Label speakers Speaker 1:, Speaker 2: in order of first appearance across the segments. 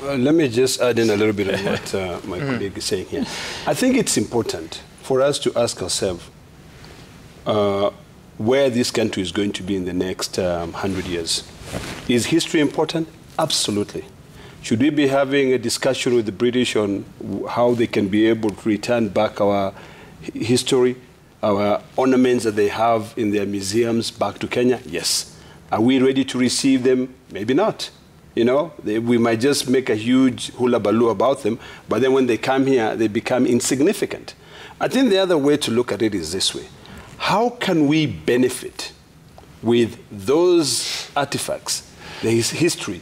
Speaker 1: Let me just add in a little bit of what my colleague is saying here. I think it's important for us to ask ourselves where this country is going to be in the next 100 years. Is history important? Absolutely. Should we be having a discussion with the British on how they can be able to return back our history, our ornaments that they have in their museums back to Kenya? Yes. Are we ready to receive them? Maybe not. You know, we might just make a huge hula baloo about them, but then when they come here, they become insignificant. I think the other way to look at it is this way. How can we benefit with those artifacts, the history,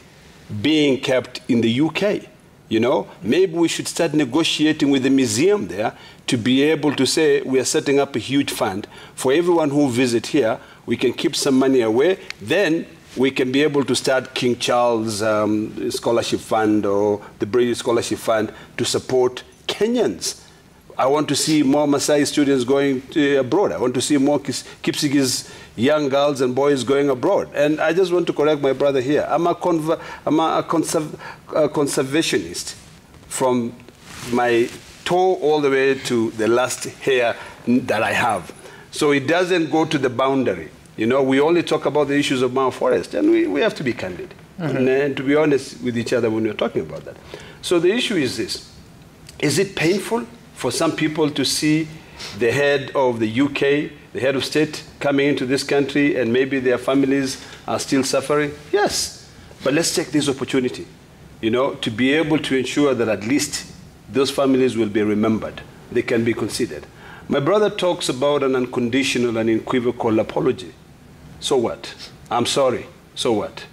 Speaker 1: being kept in the UK? You know, maybe we should start negotiating with the museum there to be able to say we are setting up a huge fund for everyone who visit here. We can keep some money away. Then we can be able to start King Charles Scholarship Fund or the British Scholarship Fund to support Kenyans. I want to see more Maasai students going abroad. I want to see more Kipsigis young girls and boys going abroad. And I just want to correct my brother here. I'm a conservationist from my toe all the way to the last hair that I have. So it doesn't go to the boundary. You know, we only talk about the issues of Mount Forest, and we have to be candid and to be honest with each other when we're talking about that. So the issue is this. Is it painful for some people to see the head of the UK, the head of state, coming into this country and maybe their families are still suffering? Yes. But let's take this opportunity, you know, to be able to ensure that at least those families will be remembered. They can be considered. My brother talks about an unconditional and unequivocal apology. So what? I'm sorry. So what?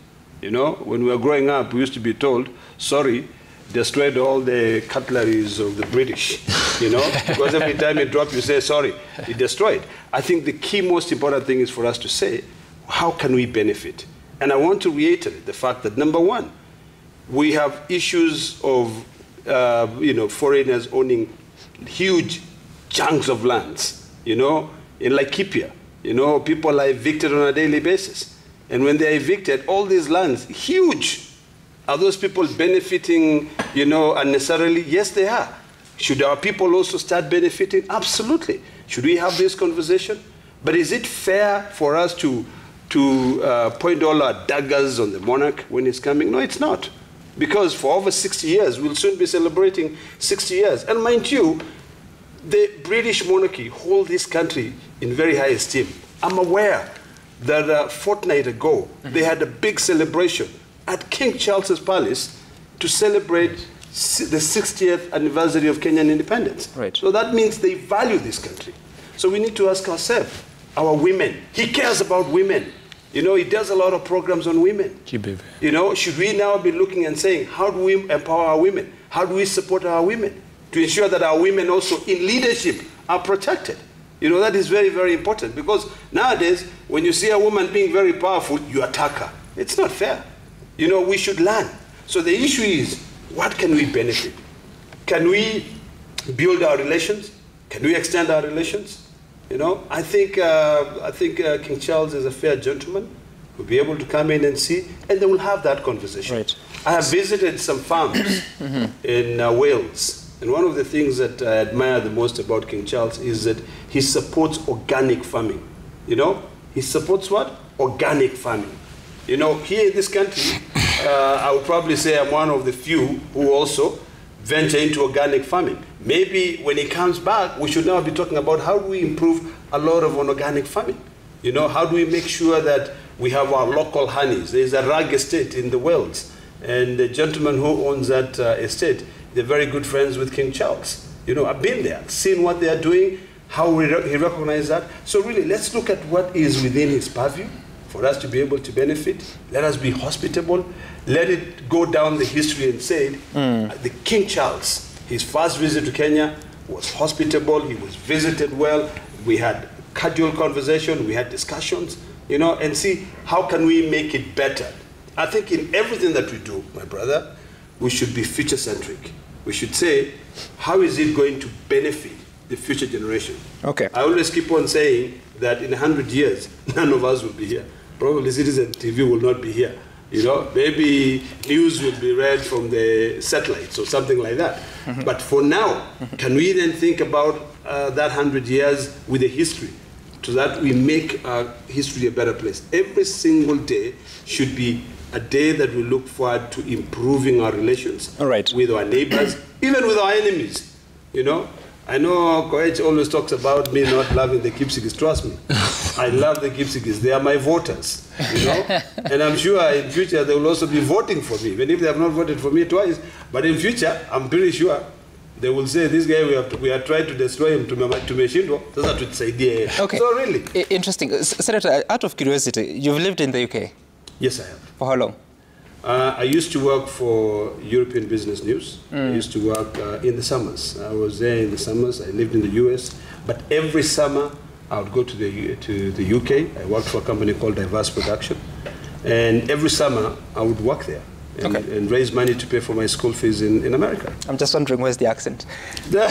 Speaker 1: You know, when we were growing up, we used to be told, sorry, destroyed all the cutleries of the British, you know, because every time it dropped, you say, sorry, it destroyed. I think the key, most important thing is for us to say, how can we benefit? And I want to reiterate the fact that, number one, we have issues of, you know, foreigners owning huge chunks of lands, you know, in Laikipia. You know, people are evicted on a daily basis. And when they're evicted, all these lands, huge. Are those people benefiting, you know, unnecessarily? Yes, they are. Should our people also start benefiting? Absolutely. Should we have this conversation? But is it fair for us to point all our daggers on the monarch when he's coming? No, it's not. Because for over 60 years, we'll soon be celebrating 60 years. And mind you, the British monarchy hold this country in very high esteem. I'm aware that a fortnight ago, they had a big celebration at King Charles's Palace to celebrate the 60th anniversary of Kenyan independence. Right. So that means they value this country. So we need to ask ourselves, our women, he cares about women. You know, he does a lot of programs on women. You know, should we now be looking and saying, how do we empower our women? How do we support our women? To ensure that our women also in leadership are protected. You know, that is very, very important, because nowadays, when you see a woman being very powerful, you attack her. It's not fair. You know, we should learn. So the issue is, what can we benefit? Can we build our relations? Can we extend our relations? You know, I think King Charles is a fair gentleman. We'll be able to come in and see, and then we'll have that conversation. Right. I have visited some farms in Wales. And one of the things that I admire the most about King Charles is that he supports organic farming. You know, he supports what? Organic farming. You know, here in this country, I would probably say I'm one of the few who also venture into organic farming. Maybe when he comes back, we should now be talking about how do we improve a lot of on organic farming. You know, how do we make sure that we have our local honeys? There's a rag estate in the Wales, and the gentleman who owns that estate, they're very good friends with King Charles. You know, I've been there, seen what they are doing, how he recognizes that. So really, let's look at what is within his purview for us to be able to benefit. Let us be hospitable. Let it go down the history and say, the King Charles, his first visit to Kenya was hospitable. He was visited well. We had casual conversation. We had discussions, you know, and see how can we make it better. I think in everything that we do, my brother, we should be future-centric. We should say, how is it going to benefit the future generation? Okay. I always keep on saying that in 100 years, none of us will be here. Probably Citizen TV will not be here. You know, maybe news will be read from the satellites or something like that. But for now, can we then think about that 100 years with a history so that we make our history a better place? Every single day should be a day that we look forward to improving our relations with our neighbors, even with our enemies, you know. I know Koech always talks about me not loving the Kipsigis. Trust me, I love the Kipsigis. They are my voters, you know. And I'm sure in future they will also be voting for me, even if they have not voted for me twice. But in future, I'm pretty sure they will say, this guy, we are trying to destroy him to Meshindo. That's what it's idea.
Speaker 2: Okay.
Speaker 1: So really.
Speaker 2: Interesting. Senator, out of curiosity, you've lived in the UK?
Speaker 1: Yes, I have.
Speaker 2: For how long?
Speaker 1: I used to work for European Business News. I used to work in the summers. I was there in the summers. I lived in the US. But every summer, I would go to the UK. I worked for a company called Diverse Production. And every summer, I would work there and raise money to pay for my school fees in America.
Speaker 2: I'm just wondering, where's the accent?
Speaker 1: No.